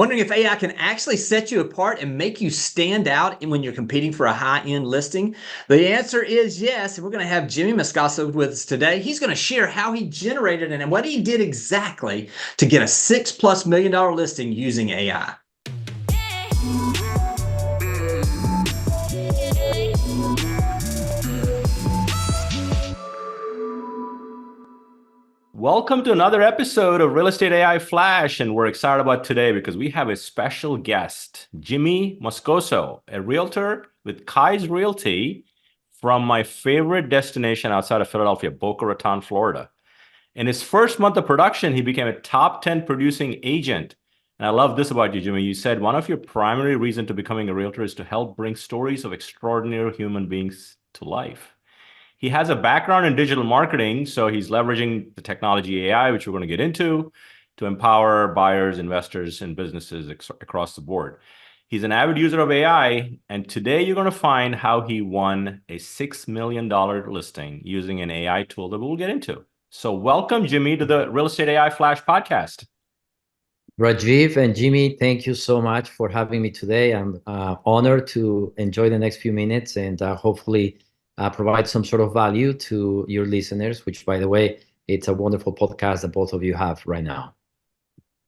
Wondering if AI can actually set you apart and make you stand out when you're competing for a high-end listing? The answer is yes, and we're going to have Jimmy Moscaso with us today. He's going to share how he generated and what he did exactly to get a $6+ million listing using AI. Welcome to another episode of Real Estate AI Flash, and we're excited about today because we have a special guest, Jimmy Moscoso, a realtor with Kai's Realty from my favorite destination outside of Philadelphia, Boca Raton, Florida. In his first month of production, he became a top 10 producing agent. And I love this about you, Jimmy. You said one of your primary reasons to becoming a realtor is to help bring stories of extraordinary human beings to life. He has a background in digital marketing, so he's leveraging the technology AI, which we're going to get into, to empower buyers, investors, and businesses across the board. He's an avid user of AI, and today you're going to find how he won a $6 million listing using an AI tool that we'll get into. So welcome, Jimmy, to the Real Estate AI Flash podcast. Rajiv and Jimmy, thank you so much for having me today. I'm honored to enjoy the next few minutes and hopefully provide some sort of value to your listeners, which, by the way, it's a wonderful podcast that both of you have right now.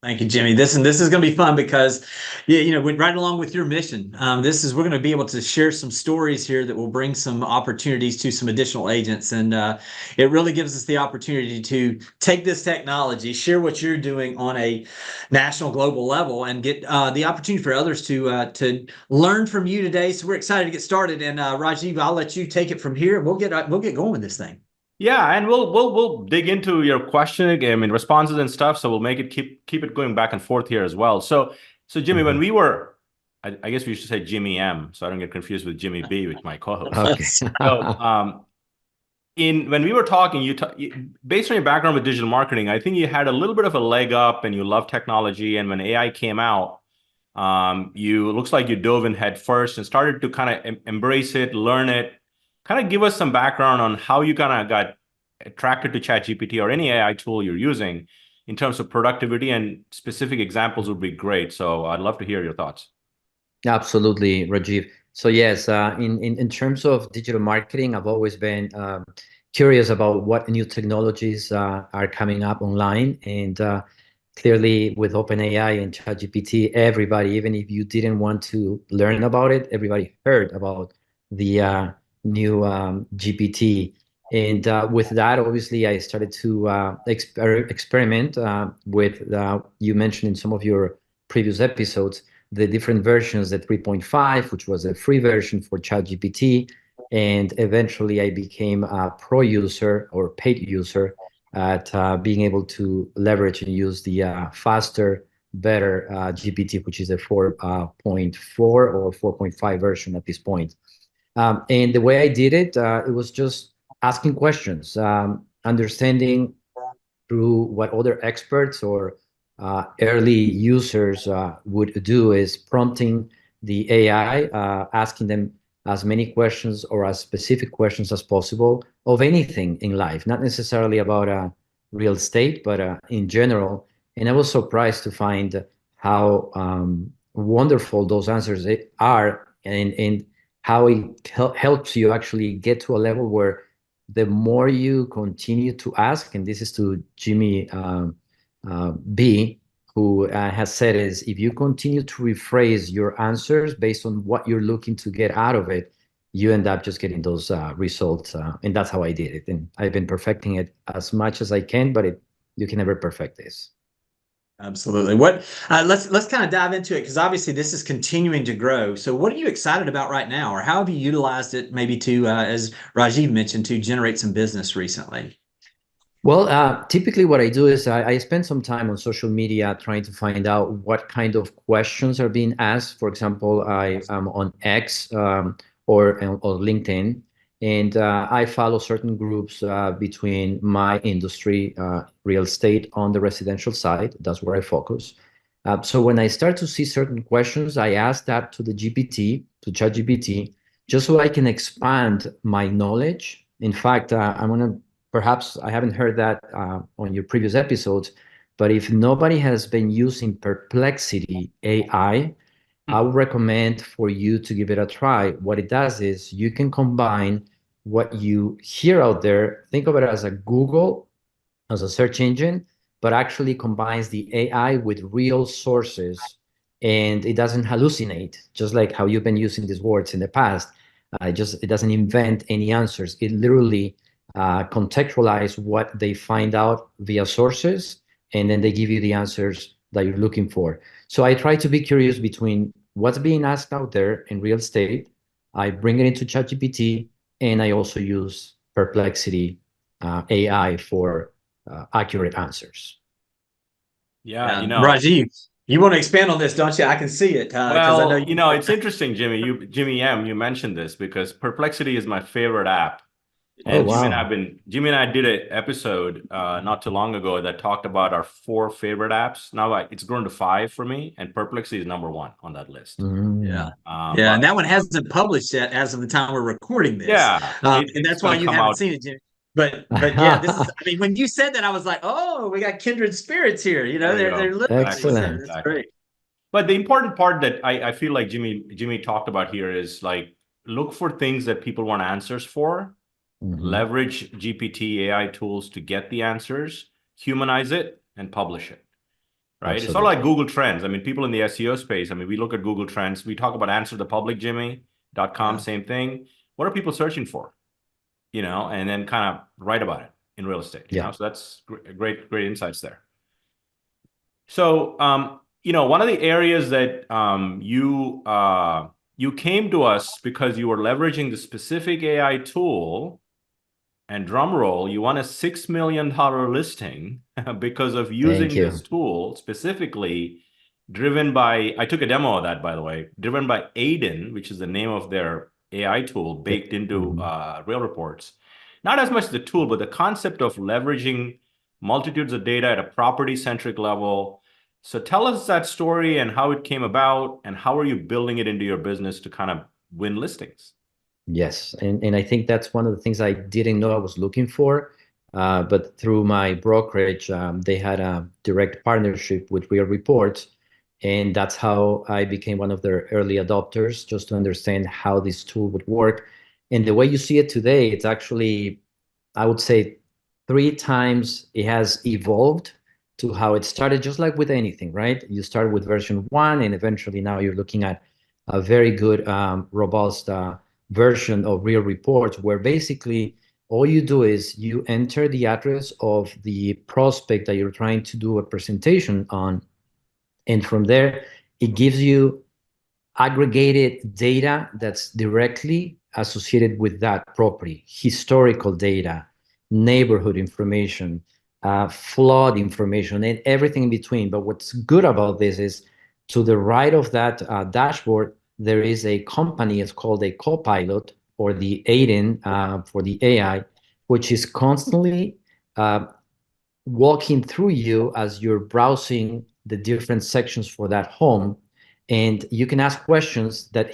Thank you, Jimmy. This is going to be fun because, went right along with your mission. We're going to be able to share some stories here that will bring some opportunities to some additional agents, and it really gives us the opportunity to take this technology, share what you're doing on a national, global level, and get the opportunity for others to learn from you today. So we're excited to get started. And Rajiv, I'll let you take it from here, and we'll get going with this thing. Yeah, and we'll dig into your question, responses and stuff. So we'll make it keep it going back and forth here as well. So Jimmy, when we were, I guess we should say Jimmy M, so I don't get confused with Jimmy B, with my co-host. Okay. So when we were talking, based on your background with digital marketing, I think you had a little bit of a leg up, and you love technology. And when AI came out, looks like you dove in head first and started to kind of embrace it, learn it. Kind of give us some background on how you kind of got attracted to ChatGPT or any AI tool you're using in terms of productivity, and specific examples would be great. So I'd love to hear your thoughts. Absolutely, Rajiv. So yes, in terms of digital marketing, I've always been curious about what new technologies are coming up online. And clearly with OpenAI and ChatGPT, everybody, even if you didn't want to learn about it, everybody heard about the new GPT. And with that, obviously, I started to experiment with, you mentioned in some of your previous episodes, the different versions, the 3.5, which was a free version for ChatGPT. And eventually I became a pro user or paid user at being able to leverage and use the faster, better GPT, which is a 4.4 or 4.5 version at this point. And the way I did it, it was just asking questions, understanding through what other experts or early users would do is prompting the AI, asking them as many questions or as specific questions as possible of anything in life, not necessarily about real estate, but in general. And I was surprised to find how wonderful those answers are, and how it helps you actually get to a level where the more you continue to ask, and this is to Jimmy B, who has said is, if you continue to rephrase your answers based on what you're looking to get out of it, you end up just getting those results. And that's how I did it. And I've been perfecting it as much as I can, but you can never perfect this. Absolutely. Let's kind of dive into it, because obviously this is continuing to grow. So what are you excited about right now, or how have you utilized it maybe to, as Rajiv mentioned, to generate some business recently? Well, typically what I do is I spend some time on social media trying to find out what kind of questions are being asked. For example, I am on X or LinkedIn, and I follow certain groups between my industry, real estate on the residential side. That's where I focus. So when I start to see certain questions, I ask that to the GPT, to ChatGPT, just so I can expand my knowledge. In fact, I'm going to, perhaps I haven't heard that on your previous episodes, But if nobody has been using Perplexity AI, I would recommend for you to give it a try. What it does is you can combine what you hear out there, think of it as a Google, as a search engine, but actually combines the AI with real sources, and it doesn't hallucinate, just like how you've been using these words in the past. It doesn't invent any answers. It literally contextualize what they find out via sources, and then they give you the answers that you're looking for. So I try to be curious between what's being asked out there in real estate. I bring it into ChatGPT, and I also use Perplexity AI for accurate answers. Yeah, Rajiv, you want to expand on this, don't you? I can see it because I know well, it's interesting, Jimmy. Jimmy M, you mentioned this because Perplexity is my favorite app. Oh, And wow. Jimmy and I did an episode not too long ago that talked about our 4 favorite apps. Now it's grown to 5 for me, and Perplexity is #1 on that list. Yeah. But And that one hasn't published yet as of the time we're recording this. yeah, And it's that's why going to you come haven't out. seen it, Jimmy. But yeah, this is, I mean, when you said that, I was like, oh, we got kindred spirits here. There you They're go. literally, so Excellent. that's Exactly. great. But the important part that I feel like Jimmy talked about here is like look for things that people want answers for, leverage GPT AI tools to get the answers, humanize it, and publish it. Right? It's not like Absolutely. Google Trends. I mean, people in the SEO space, I mean, we look at Google Trends, we talk about answer the public, Jimmy.com, Yeah. same thing. What are people searching for? And then kind of write about it in real estate, Yeah. So that's great insights there. So, one of the areas that you came to us because you were leveraging the specific AI tool, and drum roll, you won a $6 million listing because of Thank using this you. tool specifically driven by, I took a demo of that, by the way, driven by Aiden, which is the name of their AI tool baked into Real Reports. Not as much the tool, but the concept of leveraging multitudes of data at a property-centric level. So tell us that story and how it came about, and how are you building it into your business to kind of win listings? Yes, and I think that's one of the things I didn't know I was looking for. But through my brokerage, they had a direct partnership with Real Reports, and that's how I became one of their early adopters, just to understand how this tool would work. And the way you see it today, it's actually, I would say, 3 times it has evolved to how it started, just like with anything, right? You start with version 1, and eventually now you're looking at a very good, robust version of Real Reports, where basically all you do is you enter the address of the prospect that you're trying to do a presentation on, and from there it gives you aggregated data that's directly associated with that property, historical data, neighborhood information, flood information, and everything in between. But what's good about this is, to the right of that dashboard, there is a company. It's called a Copilot, or the Aiden for the AI, which is constantly walking through you as you're browsing the different sections for that home. And you can ask questions that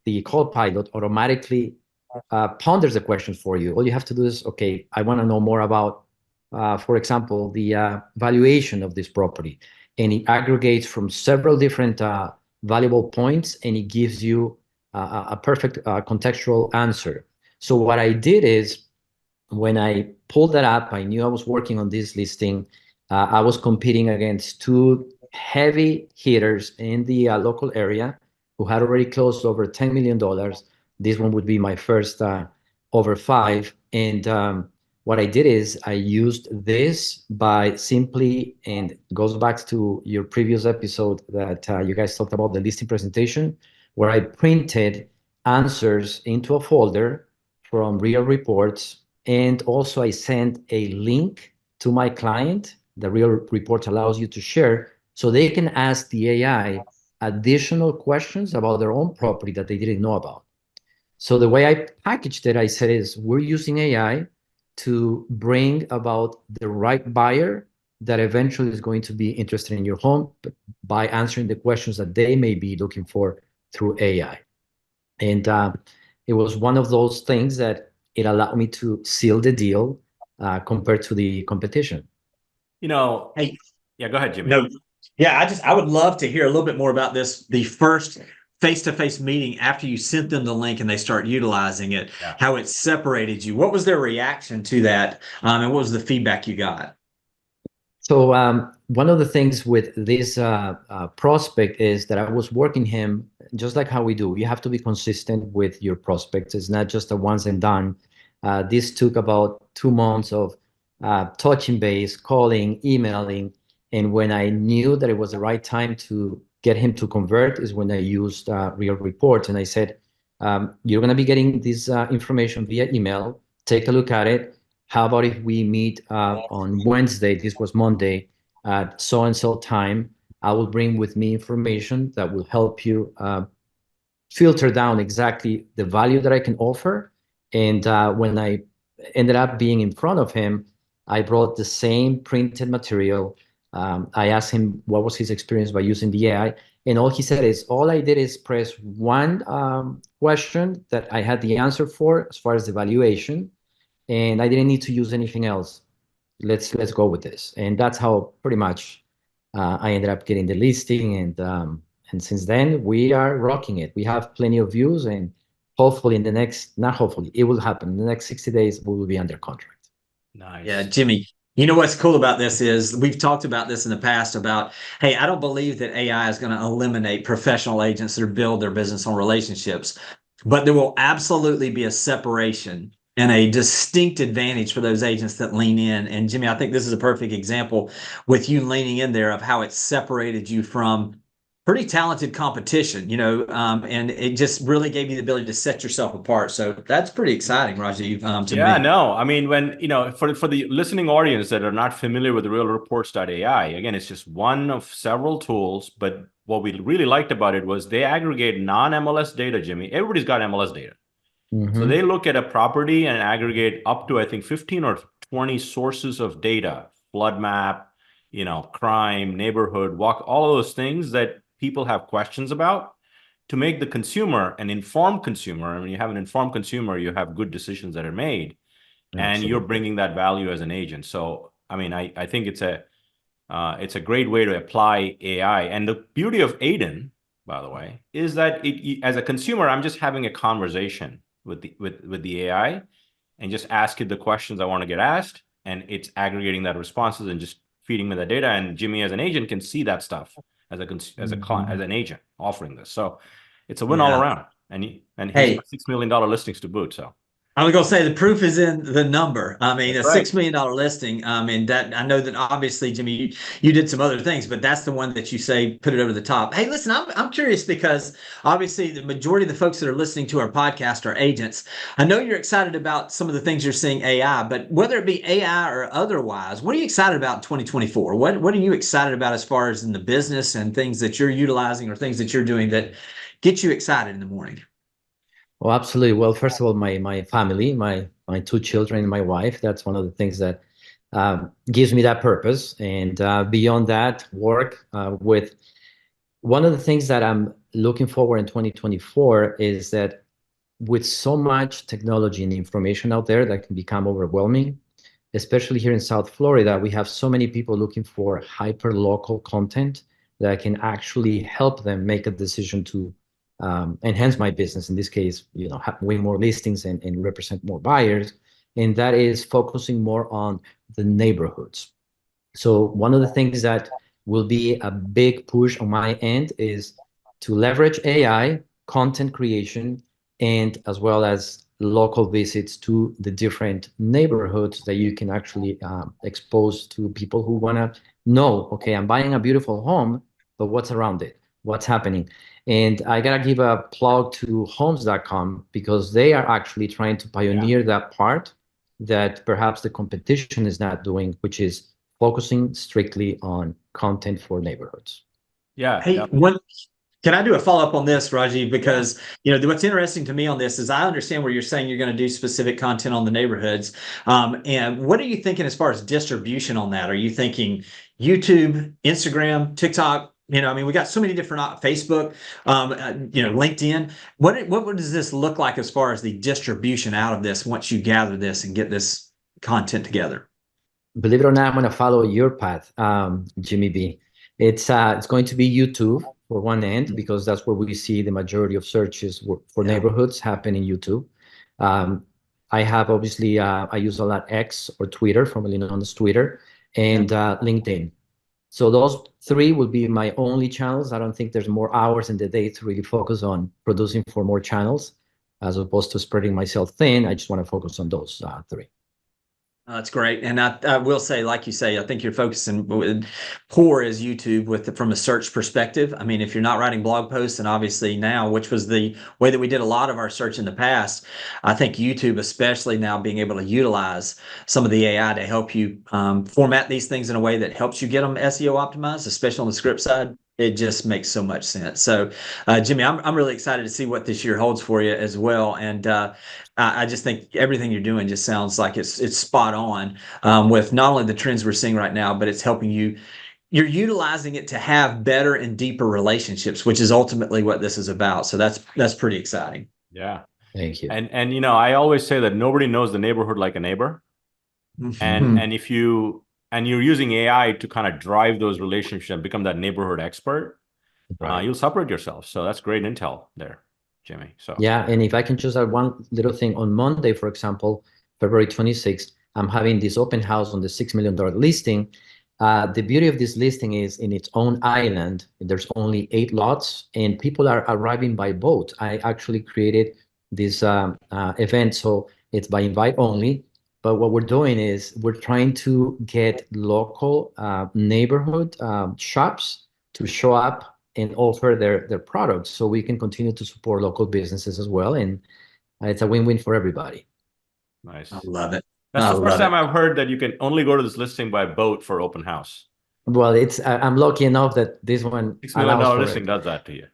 the Copilot automatically ponders the questions for you. All you have to do is, okay, I want to know more about, for example, the valuation of this property. And it aggregates from several different valuable points, and it gives you a perfect contextual answer. So what I did is, when I pulled that up, I knew I was working on this listing. I was competing against 2 heavy hitters in the local area who had already closed over $10 million. This one would be my first over 5. And what I did is I used this by simply, and it goes back to your previous episode that you guys talked about the listing presentation, where I printed answers into a folder from Real Reports. And also I sent a link to my client. The Real Report allows you to share, so they can ask the AI additional questions about their own property that they didn't know about. So the way I packaged it, I said, is we're using AI to bring about the right buyer that eventually is going to be interested in your home, by answering the questions that they may be looking for through AI. And it was one of those things that it allowed me to seal the deal compared to the competition. Hey, Yeah, go ahead, Jimmy. No, yeah, I would love to hear a little bit more about this. The first face-to-face meeting after you sent them the link and they start utilizing it, Yeah. how it separated you. What was their reaction to that? And what was the feedback you got? So one of the things with this prospect is that I was working him just like how we do. You have to be consistent with your prospects. It's not just a once and done. This took about 2 months of touching base, calling, emailing. And when I knew that it was the right time to get him to convert is when I used Real Reports. And I said, you're going to be getting this information via email. Take a look at it. How about if we meet on Wednesday? This was Monday at so and so time. I will bring with me information that will help you filter down exactly the value that I can offer. And when I ended up being in front of him, I brought the same printed material. I asked him what was his experience by using the AI. And all he said is, all I did is press one question that I had the answer for as far as the valuation, and I didn't need to use anything else. Let's go with this. And that's how pretty much I ended up getting the listing. And since then we are rocking it. We have plenty of views, and hopefully in the next, not hopefully, it will happen in the next 60 days. We will be under contract. Yeah, Nice. Jimmy, you know what's cool about this is we've talked about this in the past about, hey, I don't believe that AI is going to eliminate professional agents that build their business on relationships, but there will absolutely be a separation and a distinct advantage for those agents that lean in. And Jimmy, I think this is a perfect example with you leaning in there of how it separated you from pretty talented competition, and it just really gave you the ability to set yourself apart. So that's pretty exciting, Rajiv, to Yeah, me. no, I mean, when, for the listening audience that are not familiar with realreports.ai, again, it's just one of several tools. But what we really liked about it was they aggregate non-MLS data, Jimmy. Everybody's got MLS data. So they look at a property and aggregate up to, I think, 15 or 20 sources of data, flood map, crime, neighborhood, walk, all of those things that people have questions about, to make the consumer an informed consumer. And when you have an informed consumer, you have good decisions that are made, and you're Absolutely. bringing that value as an agent. So, I mean, I think it's a great way to apply AI. And the beauty of Aiden, by the way, is that as a consumer, I'm just having a conversation with the AI, and just ask it the questions I want to get asked, and it's aggregating that responses and just feeding me the data. And Jimmy, as an agent, can see that stuff as a client, as an agent offering this. So it's a win all Yeah. around. And he's Hey, got $6 million listings to boot. So I was gonna say the proof is in the number. I mean, that's a right. $6 million listing. I mean, that I know that obviously, Jimmy, you did some other things, but that's the one that you say put it over the top. Hey, listen, I'm curious because obviously the majority of the folks that are listening to our podcast are agents. I know you're excited about some of the things you're seeing AI, but whether it be AI or otherwise, what are you excited about in 2024? What are you excited about as far as in the business and things that you're utilizing or things that you're doing that get you excited in the morning? Oh, absolutely. Well, first of all, my family, my two children, and my wife. That's one of the things that gives me that purpose. And beyond that, work with one of the things that I'm looking forward in 2024 is that with so much technology and information out there that can become overwhelming, especially here in South Florida, we have so many people looking for hyper local content that can actually help them make a decision to enhance my business. In this case, have way more listings and represent more buyers. And that is focusing more on the neighborhoods. So one of the things that will be a big push on my end is to leverage AI, content creation, and as well as local visits to the different neighborhoods that you can actually expose to people who want to know, okay, I'm buying a beautiful home, but what's around it? What's happening? And I got to give a plug to homes.com because they are actually trying to Yeah. pioneer that part that perhaps the competition is not doing, which is focusing strictly on content for neighborhoods. Yeah. Hey, Yeah. one Can I do a follow up on this, Rajiv? Yeah. Because what's interesting to me on this is I understand where you're saying you're going to do specific content on the neighborhoods. And what are you thinking as far as distribution on that? Are you thinking YouTube, Instagram, TikTok? I mean, we got so many different Facebook, LinkedIn. What does this look like as far as the distribution out of this once you gather this and get this content together? believe it or not, I'm going to follow your path, Jimmy B. It's going to be YouTube for one end, because that's where we see the majority of searches for neighborhoods happen in YouTube. I have obviously, I use a lot X or Twitter, formerly known as Twitter, and LinkedIn. So those three will be my only channels. I don't think there's more hours in the day to really focus on producing for more channels, as opposed to spreading myself thin. I just want to focus on those three. That's great. And I will say, like you say, I think you're focusing core is YouTube from a search perspective. I mean, if you're not writing blog posts, and obviously now, which was the way that we did a lot of our search in the past, I think YouTube, especially now being able to utilize some of the AI to help you format these things in a way that helps you get them SEO optimized, especially on the script side. It just makes so much sense. So, Jimmy, I'm really excited to see what this year holds for you as well. And I just think everything you're doing just sounds like it's spot on with not only the trends we're seeing right now, but it's helping you. You're utilizing it to have better and deeper relationships, which is ultimately what this is about. So that's pretty exciting. Yeah. Thank you. And you know, I always say that nobody knows the neighborhood like a neighbor. And if you're using AI to kind of drive those relationships and become that neighborhood expert, you'll separate yourself. So that's great intel there, Jimmy. So yeah, and if I can just add one little thing, on Monday, for example, February 26th, I'm having this open house on the $6 million listing. The beauty of this listing is in its own island. There's only 8 lots, and people are arriving by boat. I actually created this event, so it's by invite only. But what we're doing is we're trying to get local neighborhood shops to show up and offer their products, so we can continue to support local businesses as well. And it's a win-win for everybody. nice. I love it. That's I the first love time I've heard that you can only go to this listing by boat for open house. Well, it's I'm lucky enough that this one $6 million allows for listing it. does that to you.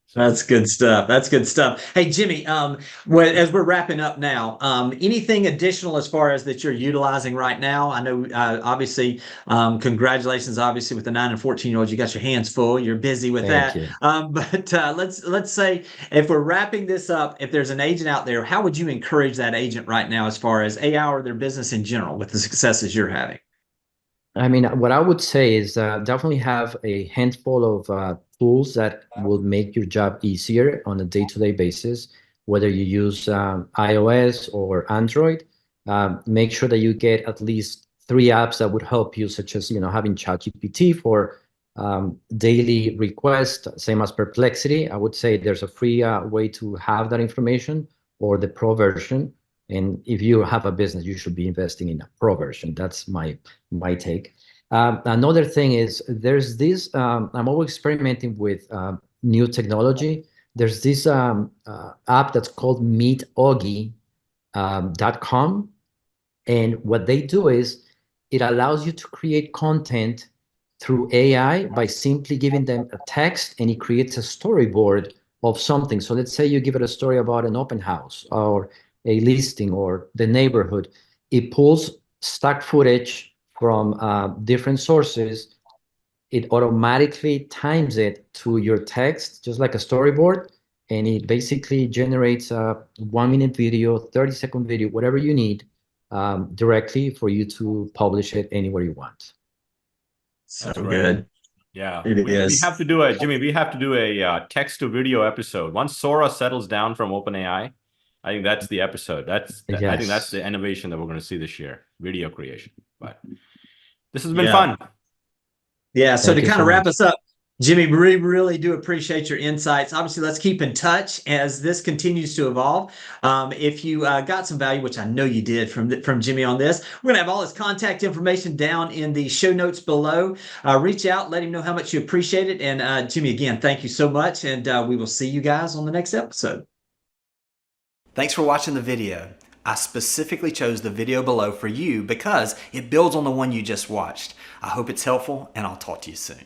So That's good stuff. That's good stuff. Hey, Jimmy, as we're wrapping up now, anything additional as far as that you're utilizing right now? I know, obviously, congratulations, obviously, with the 9 and 14-year-olds, you got your hands full. You're busy with Thank that. you. But let's say if we're wrapping this up, if there's an agent out there, how would you encourage that agent right now as far as AI or their business in general with the successes you're having? I mean, what I would say is definitely have a handful of tools that will make your job easier on a day-to-day basis, whether you use iOS or Android. Make sure that you get at least 3 apps that would help you, such as having ChatGPT for daily requests, same as Perplexity. I would say there's a free way to have that information, or the pro version. And if you have a business, you should be investing in a pro version. That's my take. Another thing is there's this, I'm always experimenting with new technology. There's this app that's called meetaugie.com. And what they do is it allows you to create content through AI by simply giving them a text, and it creates a storyboard of something. So let's say you give it a story about an open house or a listing or the neighborhood. It pulls stock footage from different sources. It automatically times it to your text, just like a storyboard, and it basically generates a 1-minute video, 30-second video, whatever you need, directly for you to publish it anywhere you want. So That's good. yeah, It we is. have to do a Jimmy. We have to do a text to video episode. Once Sora settles down from OpenAI, I think that's the episode. I think that's the innovation that we're going to see this year: video creation. But this has been fun. Yeah. So Thank to you kind so of wrap much. us up, Jimmy, we really do appreciate your insights. Obviously, let's keep in touch as this continues to evolve. If you got some value, which I know you did from Jimmy on this, we're going to have all his contact information down in the show notes below. Reach out, let him know how much you appreciate it. And Jimmy, again, thank you so much. And we will see you guys on the next episode. Thanks for watching the video. I specifically chose the video below for you because it builds on the one you just watched. I hope it's helpful, and I'll talk to you soon.